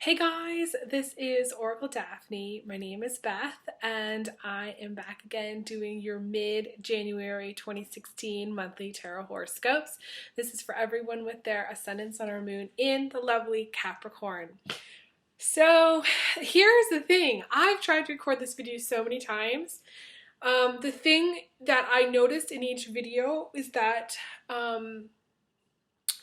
Hey guys, this is Oracle Daphne. My name is Beth, and I am back again doing your mid-January 2016 monthly tarot horoscopes. This is for everyone with their ascendant, sun, or moon in the lovely Capricorn. So here's the thing. I've tried to record this video so many times. The thing that I noticed in each video is that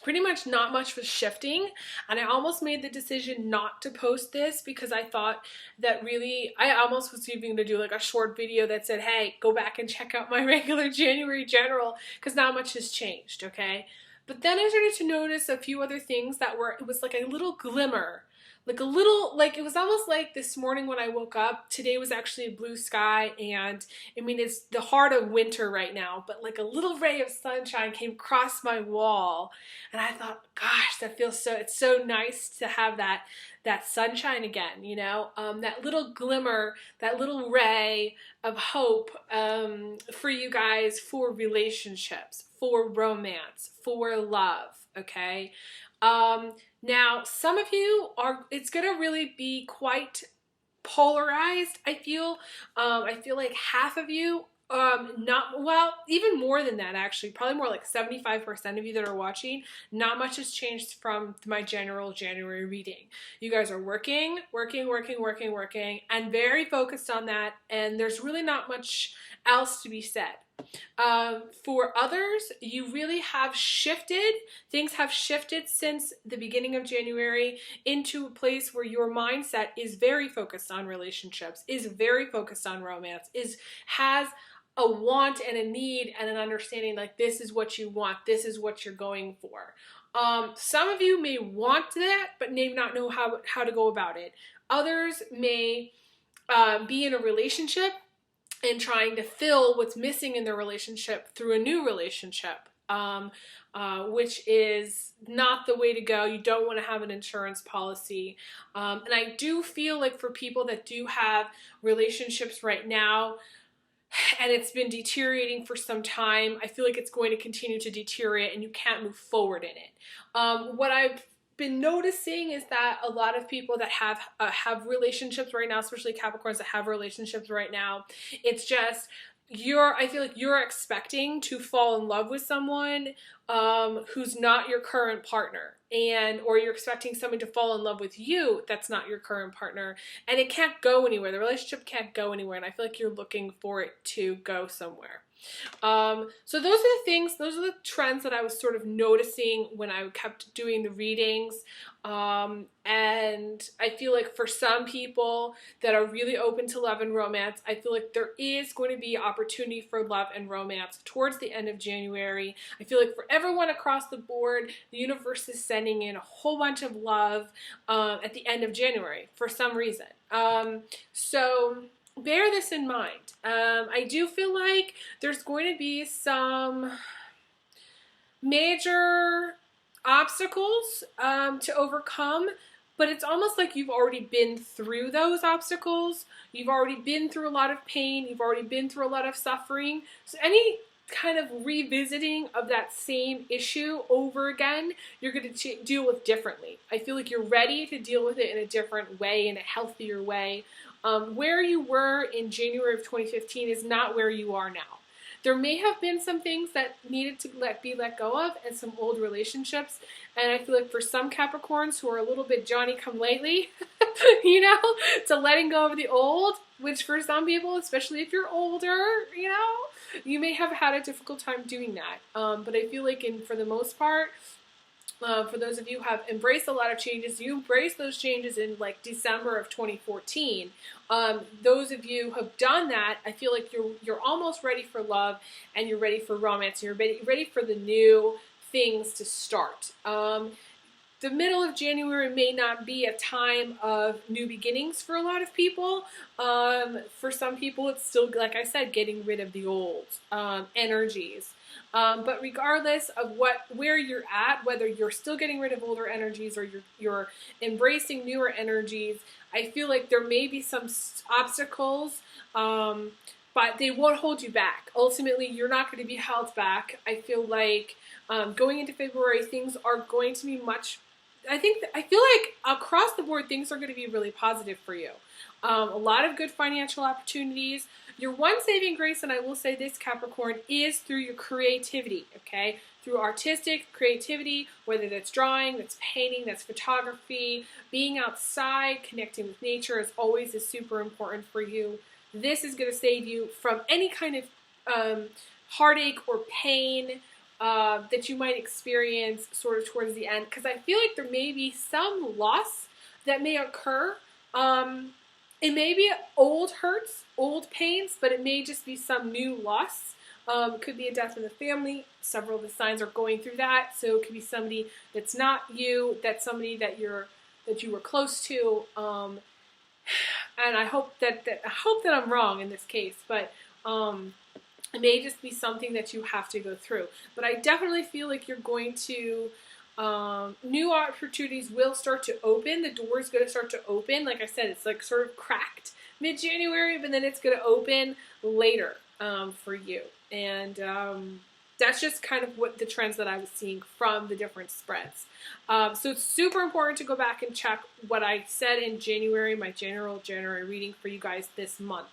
pretty much not much was shifting, and I almost made the decision not to post this because I thought that really I almost was even going to do like a short video that said, hey, go back and check out my regular January general because not much has changed, okay? But then I started to notice a few other things that were, it was like a little glimmer, like a little, like it was almost like this morning when I woke up, today was actually a blue sky, and I mean it's the heart of winter right now, but like a little ray of sunshine came across my wall, and I thought, gosh, that feels so, it's so nice to have that sunshine again, you know, that little glimmer, that little ray of hope for you guys, for relationships, for romance, for love, okay? Now, some of you are, it's going to really be quite polarized, I feel. I feel like half of you, not, well, even more than that actually, probably more like 75% of you that are watching, not much has changed from my general January reading. You guys are working, and very focused on that, and there's really not much else to be said. For others, you really have shifted. Things have shifted since the beginning of January into a place where your mindset is very focused on relationships, is very focused on romance, has a want and a need and an understanding like this is what you want, this is what you're going for. Some of you may want that, but may not know how to go about it. Others may be in a relationship and trying to fill what's missing in their relationship through a new relationship, which is not the way to go. You don't want to have an insurance policy. And I do feel like for people that do have relationships right now, and it's been deteriorating for some time, I feel like it's going to continue to deteriorate and you can't move forward in it. What I've been noticing is that a lot of people that have relationships right now, especially Capricorns that have relationships right now, it's just I feel like you're expecting to fall in love with someone who's not your current partner, or you're expecting someone to fall in love with you that's not your current partner, and it can't go anywhere. The relationship can't go anywhere, and I feel like you're looking for it to go somewhere. So those are the things, those are the trends that I was sort of noticing when I kept doing the readings. And I feel like for some people that are really open to love and romance, I feel like there is going to be opportunity for love and romance towards the end of January. I feel like for everyone across the board, the universe is sending in a whole bunch of love at the end of January for some reason. So bear this in mind. I do feel like there's going to be some major obstacles to overcome, but it's almost like you've already been through those obstacles. You've already been through a lot of pain. You've already been through a lot of suffering. So any kind of revisiting of that same issue over again, you're going to deal with differently. I feel like you're ready to deal with it in a different way, in a healthier way. Where you were in January of 2015 is not where you are now. There may have been some things that needed to be let go of, and some old relationships, and I feel like for some Capricorns who are a little bit Johnny-come-lately, you know, to letting go of the old, which for some people, especially if you're older, you know, you may have had a difficult time doing that. But I feel like for the most part, for those of you who have embraced a lot of changes, you embraced those changes in like December of 2014. Those of you who have done that, I feel like you're almost ready for love, and you're ready for romance. You're ready for the new things to start. The middle of January may not be a time of new beginnings for a lot of people. For some people, it's still, like I said, getting rid of the old energies. But regardless of where you're at, whether you're still getting rid of older energies or you're embracing newer energies, I feel like there may be some obstacles, but they won't hold you back. Ultimately, you're not going to be held back. I feel like going into February, things are going to be much I feel like across the board things are going to be really positive for you. A lot of good financial opportunities. Your one saving grace, and I will say this, Capricorn, is through your creativity, okay? Through artistic creativity, whether that's drawing, that's painting, that's photography, being outside, connecting with nature is super important for you. This is going to save you from any kind of heartache or pain that you might experience sort of towards the end, because I feel like there may be some loss that may occur. It may be old hurts, old pains, but it may just be some new loss. It could be a death in the family. Several of the signs are going through that, so it could be somebody that's not you, that's somebody that you were close to. And I hope that I'm wrong in this case, but it may just be something that you have to go through. But I definitely feel like you're going to, new opportunities will start to open. The door is going to start to open. Like I said, it's like sort of cracked mid-January, but then it's going to open later for you. And that's just kind of what the trends that I was seeing from the different spreads. So it's super important to go back and check what I said in January, my general January reading for you guys this month.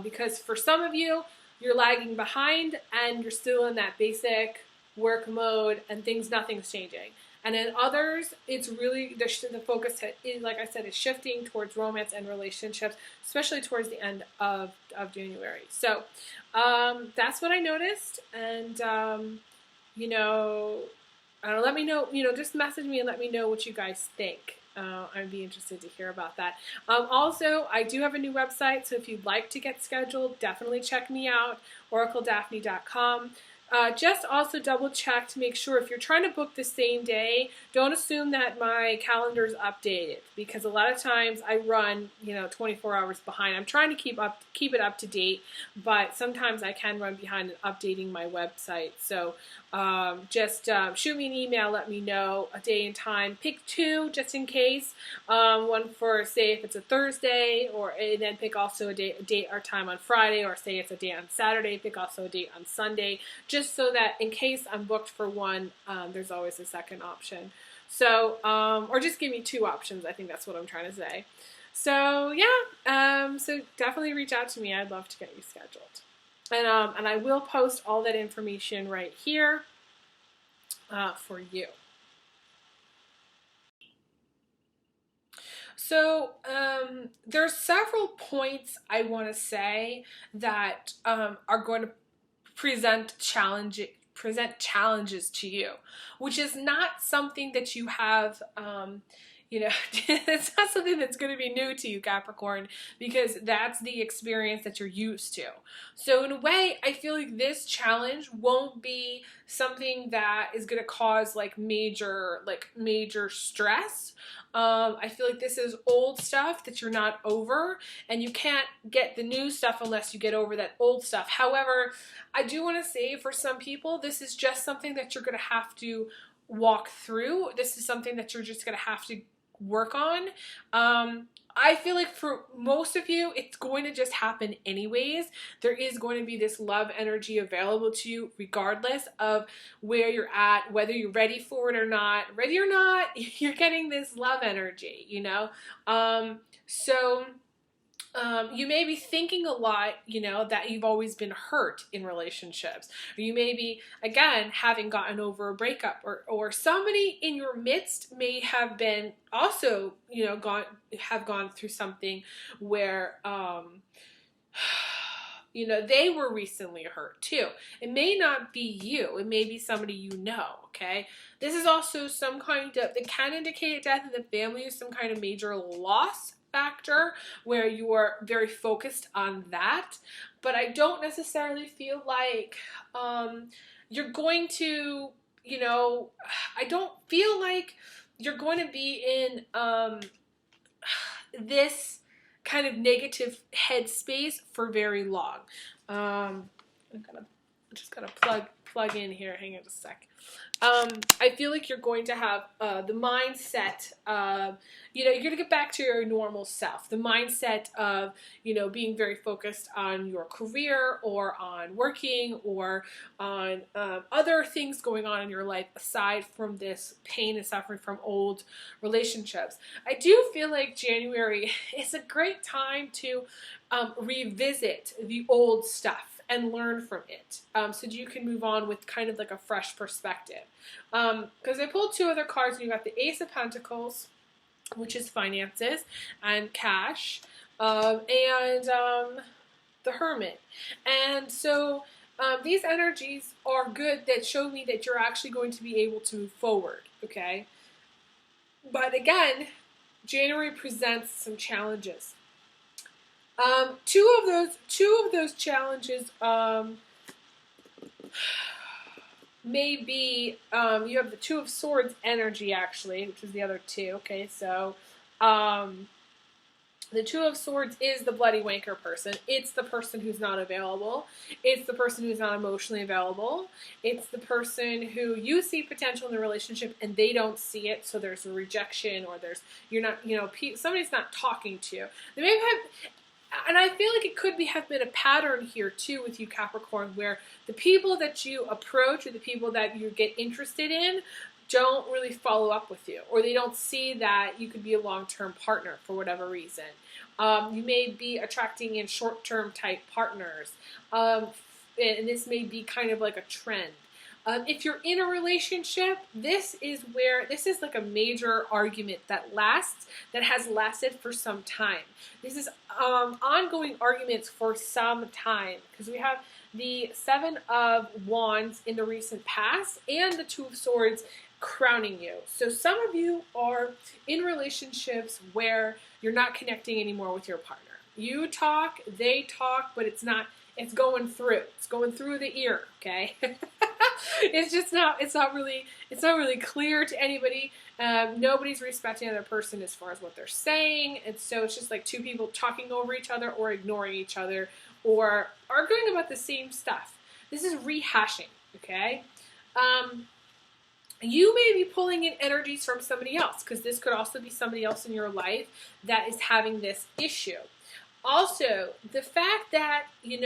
Because for some of you, you're lagging behind and you're still in that basic work mode and nothing's changing. And in others, it's really, the focus, is, like I said, is shifting towards romance and relationships, especially towards the end of January. So that's what I noticed. And, let me know, just message me and let me know what you guys think. I'd be interested to hear about that. Also, I do have a new website, so if you'd like to get scheduled, definitely check me out, oracledaphne.com. Just also double check to make sure if you're trying to book the same day, don't assume that my calendar is updated, because a lot of times I run, 24 hours behind. I'm trying to keep it up to date, but sometimes I can run behind in updating my website. So just shoot me an email, let me know a day and time. Pick two just in case. One for, say, if it's a Thursday, and then pick also a date or time on Friday, or say it's a date on Saturday, pick also a date on Sunday, just so that in case I'm booked for one, there's always a second option. So, or just give me two options. I think that's what I'm trying to say. So yeah, so definitely reach out to me. I'd love to get you scheduled. And I will post all that information right here for you. So there's several points I want to say that are going to present challenges to you, which is not something that you have, it's not something that's going to be new to you, Capricorn, because that's the experience that you're used to. So in a way, I feel like this challenge won't be something that is going to cause major stress. I feel like this is old stuff that you're not over, and you can't get the new stuff unless you get over that old stuff. However, I do want to say for some people, this is just something that you're going to have to walk through. This is something that you're just going to have to work on. I feel like for most of you, it's going to just happen anyways. There is going to be this love energy available to you regardless of where you're at, whether you're ready for it or not. Ready or not, you're getting this love energy, So you may be thinking a lot, that you've always been hurt in relationships. Or you may be, again, having gotten over a breakup, or somebody in your midst may have been also, gone through something where, they were recently hurt too. It may not be you. It may be somebody okay? This is also some kind of, it can indicate death in the family, or some kind of major loss factor where you are very focused on that. But I don't necessarily feel like you're going to, I don't feel like you're going to be in this kind of negative headspace for very long. I'm just gonna plug in here. Hang on a sec. I feel like you're going to have the mindset of, you're going to get back to your normal self. The mindset of, being very focused on your career or on working or on other things going on in your life aside from this pain and suffering from old relationships. I do feel like January is a great time to revisit the old stuff and learn from it, so that you can move on with kind of like a fresh perspective. Because I pulled two other cards, and you got the Ace of Pentacles, which is finances and cash, and the Hermit. And so these energies are good that show me that you're actually going to be able to move forward, okay? But again, January presents some challenges. Two of those challenges may be, you have the Two of Swords energy, actually, which is the other two. Okay, so the Two of Swords is the bloody wanker person. It's the person who's not available. It's the person who's not emotionally available. It's the person who you see potential in the relationship and they don't see it, so there's a rejection, or somebody's not talking to you. They may have. And I feel like it could have been a pattern here too with you, Capricorn, where the people that you approach or the people that you get interested in don't really follow up with you, or they don't see that you could be a long-term partner for whatever reason. You may be attracting in short-term type partners, and this may be kind of like a trend. If you're in a relationship, this is like a major argument that has lasted for some time. This is ongoing arguments for some time, because we have the Seven of Wands in the recent past and the Two of Swords crowning you. So some of you are in relationships where you're not connecting anymore with your partner. You talk, they talk, but it's going through. It's going through the ear, okay? It's not really clear to anybody. Nobody's respecting the other person as far as what they're saying, and so it's just like two people talking over each other or ignoring each other or arguing about the same stuff. This is rehashing, okay? You may be pulling in energies from somebody else, because this could also be somebody else in your life that is having this issue. Also, the fact that, it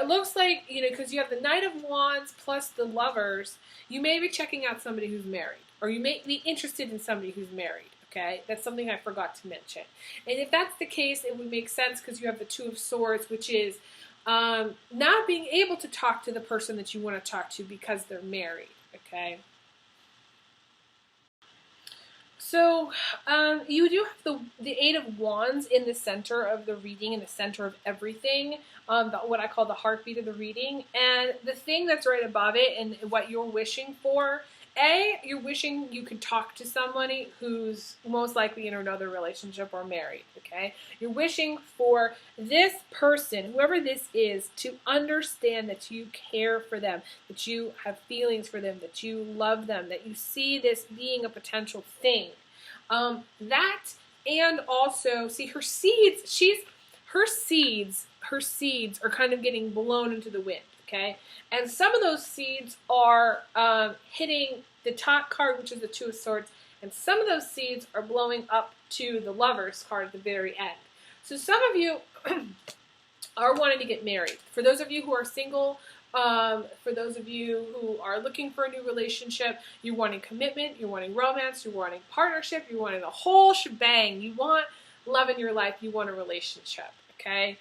looks like, because you have the Knight of Wands plus the Lovers, you may be checking out somebody who's married, or you may be interested in somebody who's married, okay? That's something I forgot to mention. And if that's the case, it would make sense because you have the Two of Swords, which is not being able to talk to the person that you want to talk to because they're married, okay? So you do have the Eight of Wands in the center of the reading, in the center of everything, what I call the heartbeat of the reading. And the thing that's right above it and what you're wishing for, you're wishing you could talk to somebody who's most likely in another relationship or married, okay? You're wishing for this person, whoever this is, to understand that you care for them, that you have feelings for them, that you love them, that you see this being a potential thing. That, and also, see, her seeds are kind of getting blown into the wind, okay? And some of those seeds are hitting the top card, which is the Two of Swords, and some of those seeds are blowing up to the Lovers card at the very end. So some of you are wanting to get married. For those of you who are single, for those of you who are looking for a new relationship, you're wanting commitment, you're wanting romance, you're wanting partnership, you're wanting the whole shebang. You want love in your life, you want a relationship, okay?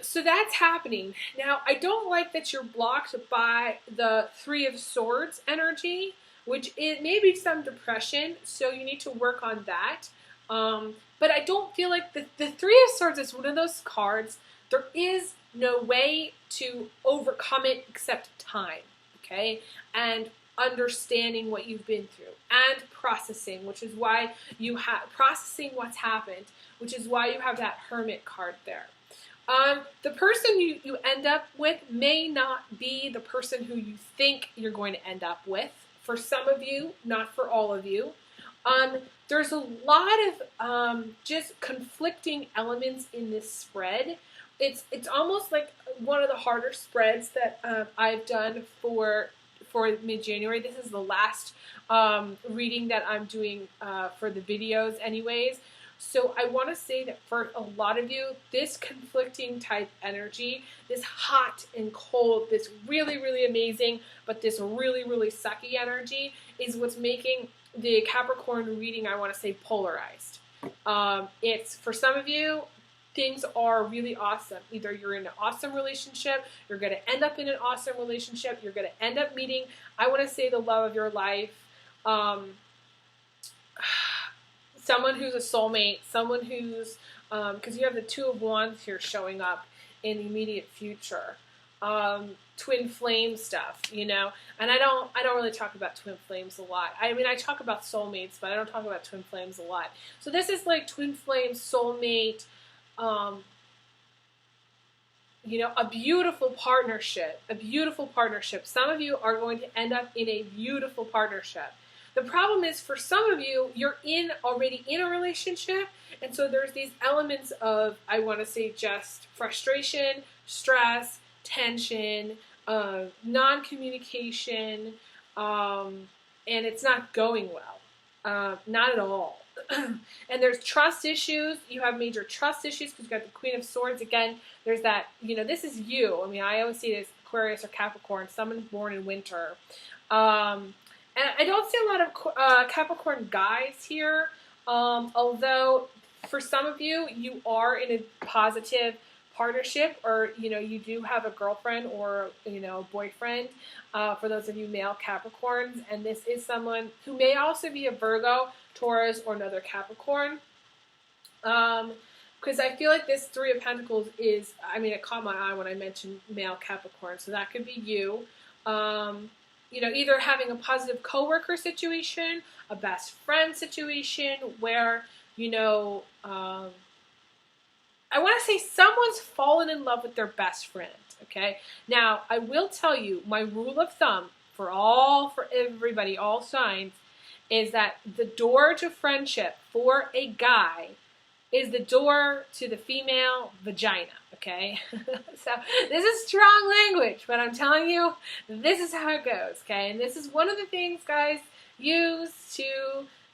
So that's happening. Now, I don't like that you're blocked by the Three of Swords energy, which it may be some depression, so you need to work on that. But I don't feel like the Three of Swords is one of those cards. There is no way to overcome it except time, okay? And understanding what you've been through and processing, which is why you have processing what's happened, which is why you have that Hermit card there. The person you end up with may not be the person who you think you're going to end up with. For some of you, not for all of you. There's a lot of just conflicting elements in this spread. it's almost like one of the harder spreads that I've done for mid-January. This is the last reading that I'm doing for the videos anyways. So I want to say that for a lot of you, this conflicting type energy, this hot and cold, this really, really amazing, but this really, really sucky energy is what's making the Capricorn reading, I want to say, polarized. It's, for some of you, things are really awesome. Either you're in an awesome relationship, you're going to end up in an awesome relationship, you're going to end up meeting, I want to say, the love of your life. Someone who's a soulmate, someone who's, because you have the Two of Wands here showing up in the immediate future. Twin flame stuff, you know, and I don't really talk about twin flames a lot. I mean, I talk about soulmates, but I don't talk about twin flames a lot. So this is like twin flame, soulmate, you know, a beautiful partnership, a beautiful partnership. Some of you are going to end up in a beautiful partnership. The problem is, for some of you, you're already in a relationship, and so there's these elements of, I want to say, just frustration, stress, tension, non-communication, and it's not going well, not at all. And there's trust issues. You have major trust issues because you've got the Queen of Swords. Again, there's that, you know, this is you. I mean, I always see it as Aquarius or Capricorn, someone born in winter. And I don't see a lot of Capricorn guys here, although for some of you, you are in a positive partnership, or, you know, you do have a girlfriend or, you know, a boyfriend, for those of you male Capricorns, and this is someone who may also be a Virgo, Taurus, or another Capricorn. Because I feel like this Three of Pentacles is, I mean, it caught my eye when I mentioned male Capricorn, so that could be you. You know, either having a positive coworker situation, a best friend situation, where, you know, I want to say someone's fallen in love with their best friend, okay? Now, I will tell you, my rule of thumb for everybody, all signs, is that the door to friendship for a guy is the door to the female vagina, okay? So this is strong language, but I'm telling you, this is how it goes, okay? And this is one of the things guys use to,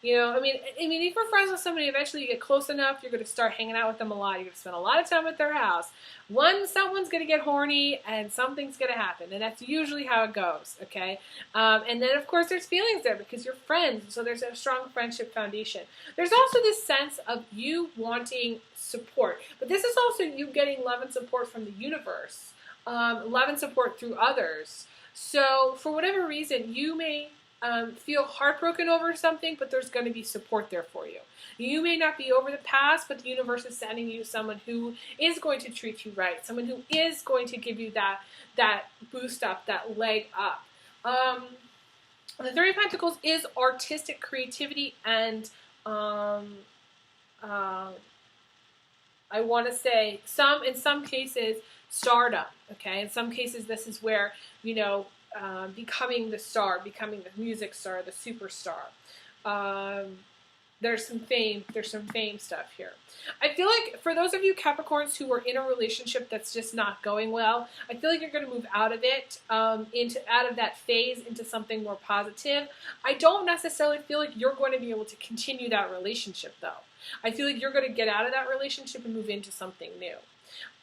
you know, I mean, if you're friends with somebody, eventually you get close enough, you're going to start hanging out with them a lot. You're going to spend a lot of time at their house. Someone's going to get horny, and something's going to happen, and that's usually how it goes, okay? And then, of course, there's feelings there because you're friends, so there's a strong friendship foundation. There's also this sense of you wanting support, but this is also you getting love and support from the universe, love and support through others. So, for whatever reason, you may feel heartbroken over something, but there's going to be support there for you. You may not be over the past, but the universe is sending you someone who is going to treat you right, someone who is going to give you that boost up, that leg up. The Three of Pentacles is artistic creativity and I want to say in some cases stardom. Okay, in some cases this is where, you know, becoming the star, becoming the music star, the superstar. There's some fame stuff here. I feel like for those of you Capricorns who are in a relationship that's just not going well, I feel like you're going to move out of it, out of that phase into something more positive. I don't necessarily feel like you're going to be able to continue that relationship though. I feel like you're going to get out of that relationship and move into something new.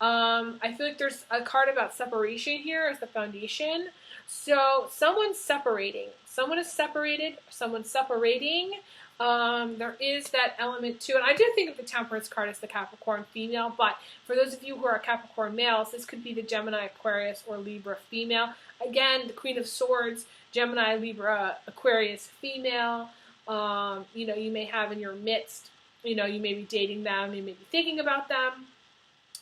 I feel like there's a card about separation here as the foundation. So someone's separating. Someone is separated. Someone's separating. There is that element too. And I do think of the Temperance card as the Capricorn female. But for those of you who are Capricorn males, this could be the Gemini, Aquarius, or Libra female. Again, the Queen of Swords, Gemini, Libra, Aquarius female. You know, you may have in your midst, you know, you may be dating them. You may be thinking about them.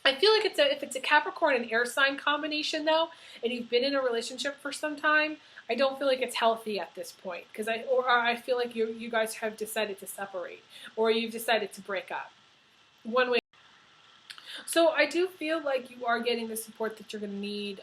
I feel like if it's a Capricorn and air sign combination though, and you've been in a relationship for some time, I don't feel like it's healthy at this point, because I feel like you guys have decided to separate, or you've decided to break up. One way. So I do feel like you are getting the support that you're going to need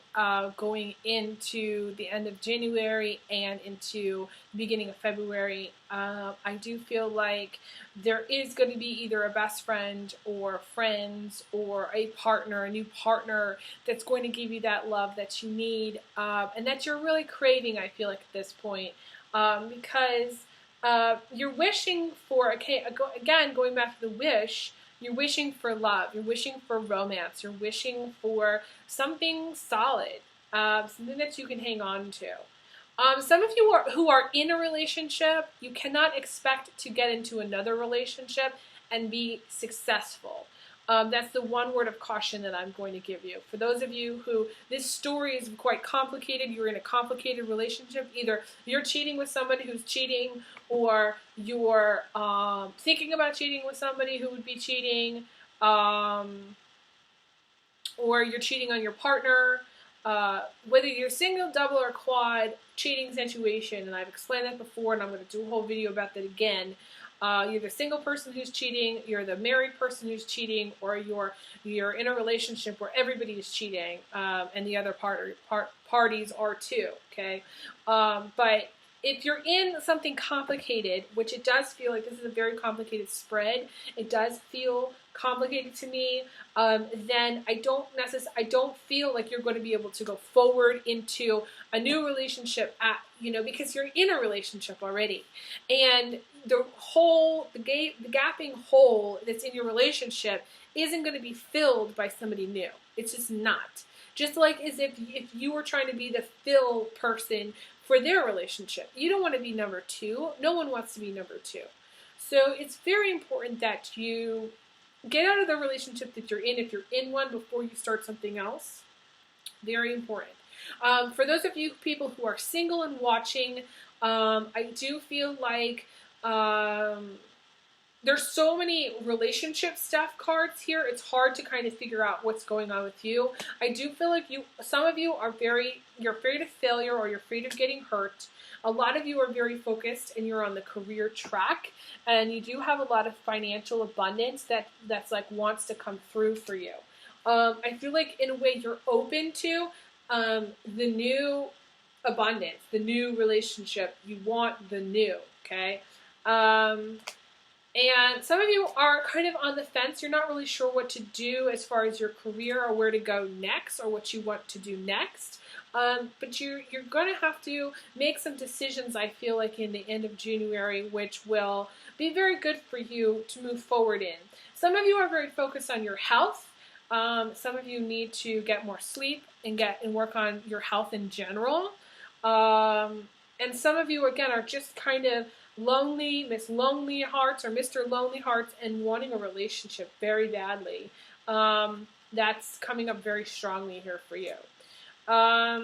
going into the end of January and into the beginning of February. I do feel like there is going to be either a best friend or friends or a partner, a new partner that's going to give you that love that you need and that you're really craving, I feel like, at this point. Because you're wishing for, okay, again, going back to the wish, you're wishing for love. You're wishing for romance. You're wishing for something solid, something that you can hang on to. Some of you who are in a relationship, you cannot expect to get into another relationship and be successful. That's the one word of caution that I'm going to give you. For those of you who this story is quite complicated, you're in a complicated relationship, either you're cheating with somebody who's cheating, or you're thinking about cheating with somebody who would be cheating, or you're cheating on your partner, whether you're single, double, or quad, cheating situation, and I've explained that before, and I'm going to do a whole video about that again. You're the single person who's cheating, you're the married person who's cheating, or you're in a relationship where everybody is cheating, and the other parties are too, okay? But if you're in something complicated, which it does feel like this is a very complicated spread, it does feel complicated to me, then I don't feel like you're going to be able to go forward into a new relationship because you're in a relationship already. And the gapping hole that's in your relationship isn't going to be filled by somebody new. It's just not. Just like as if you were trying to be the fill person for their relationship. You don't want to be number two. No one wants to be number two. So it's very important that you get out of the relationship that you're in, if you're in one, before you start something else. Very important. For those of you people who are single and watching, I do feel like there's so many relationship stuff cards here. It's hard to kind of figure out what's going on with you. I do feel like some of you are you're afraid of failure, or you're afraid of getting hurt. A lot of you are very focused and you're on the career track, and you do have a lot of financial abundance that's like wants to come through for you. I feel like in a way you're open to the new abundance, the new relationship. You want the new, okay? And some of you are kind of on the fence. You're not really sure what to do as far as your career, or where to go next, or what you want to do next. But you're going to have to make some decisions, I feel like, in the end of January, which will be very good for you to move forward in. Some of you are very focused on your health. Some of you need to get more sleep and work on your health in general. And some of you, again, are just kind of lonely, Miss Lonely Hearts or Mr. Lonely Hearts, and wanting a relationship very badly. That's coming up very strongly here for you. I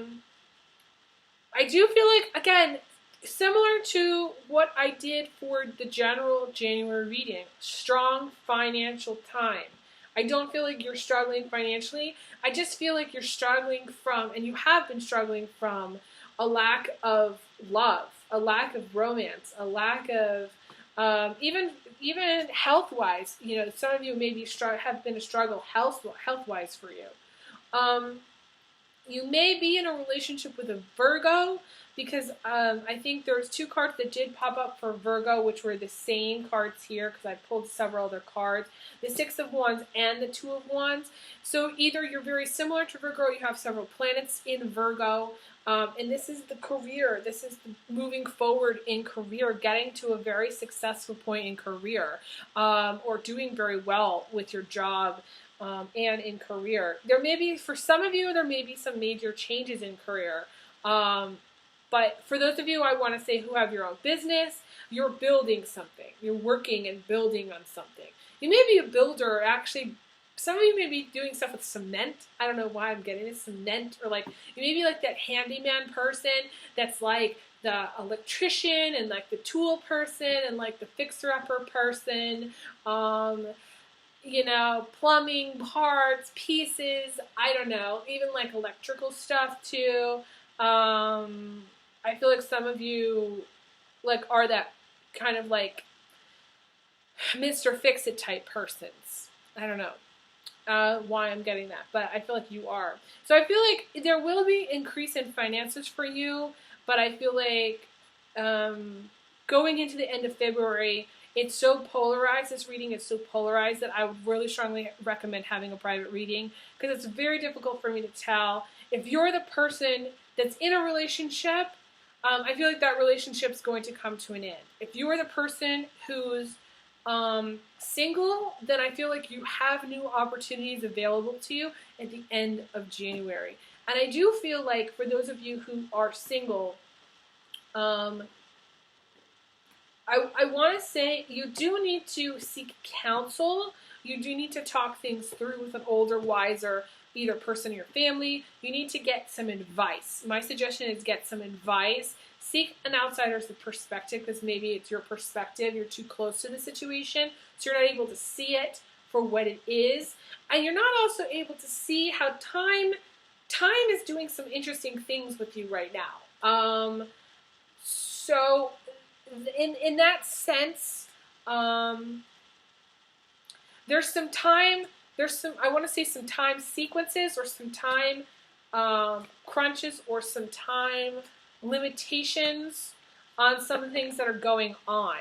do feel like, again, similar to what I did for the general January reading, strong financial time. I don't feel like you're struggling financially. I just feel like you're struggling from, and you have been struggling from, a lack of love, a lack of romance, a lack of even health-wise. Some of you maybe have been a struggle health-wise for you. You may be in a relationship with a Virgo, because I think there's two cards that did pop up for Virgo, which were the same cards here, because I pulled several other cards, the Six of Wands and the Two of Wands. So either you're very similar to Virgo, you have several planets in Virgo, and this is the career. This is moving forward in career, getting to a very successful point in career, or doing very well with your job. And in career. For some of you, there may be some major changes in career. But for those of you, I want to say, who have your own business, you're building something. You're working and building on something. You may be a builder, actually. Some of you may be doing stuff with cement. I don't know why I'm getting this, cement. Or like, you may be like that handyman person that's like the electrician and like the tool person and like the fixer-upper person. Plumbing, parts, pieces, I don't know, even like electrical stuff too. I feel like some of you are that kind of like Mr. Fix-It type persons. I don't know. why I'm getting that, but I feel like you are. So I feel like there will be increase in finances for you, but I feel like going into the end of February, it's so polarized. This reading is so polarized that I would really strongly recommend having a private reading, because it's very difficult for me to tell if you're the person that's in a relationship. I feel like that relationship's going to come to an end. If you are the person who's single, then I feel like you have new opportunities available to you at the end of January. And I do feel like for those of you who are single, I want to say you do need to seek counsel. You do need to talk things through with an older, wiser, either person in your family. You need to get some advice. My suggestion is get some advice. Seek an outsider's perspective, because maybe it's your perspective. You're too close to the situation, so you're not able to see it for what it is. And you're not also able to see how time is doing some interesting things with you right now. So in that sense, there's some I want to say some time sequences, or some time crunches, or some time limitations on some of the things that are going on.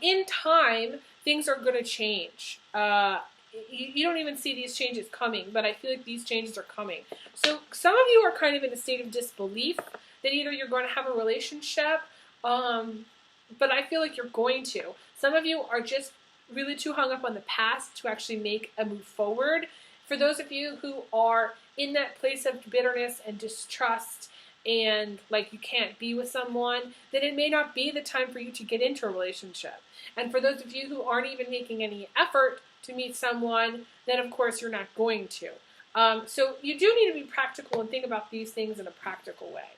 In time, things are going to change. You don't even see these changes coming, but I feel like these changes are coming. So some of you are kind of in a state of disbelief that either you're going to have a relationship, but I feel like you're going to. Some of you are just really too hung up on the past to actually make a move forward. For those of you who are in that place of bitterness and distrust, and like you can't be with someone, then it may not be the time for you to get into a relationship. And for those of you who aren't even making any effort to meet someone, then of course you're not going to. So you do need to be practical and think about these things in a practical way.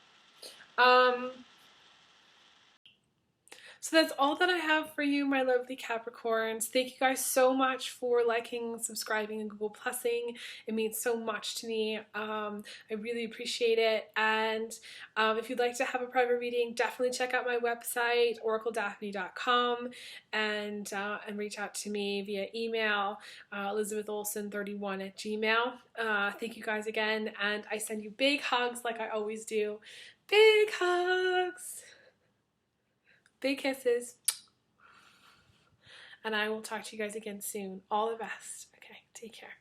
So that's all that I have for you, my lovely Capricorns. Thank you guys so much for liking, subscribing, and Google Plusing. It means so much to me. I really appreciate it. And if you'd like to have a private reading, definitely check out my website, oracledaphne.com, and reach out to me via email, elizabetholson31@gmail. Thank you guys again, and I send you big hugs like I always do. Big hugs! Big kisses. And I will talk to you guys again soon. All the best. Okay, take care.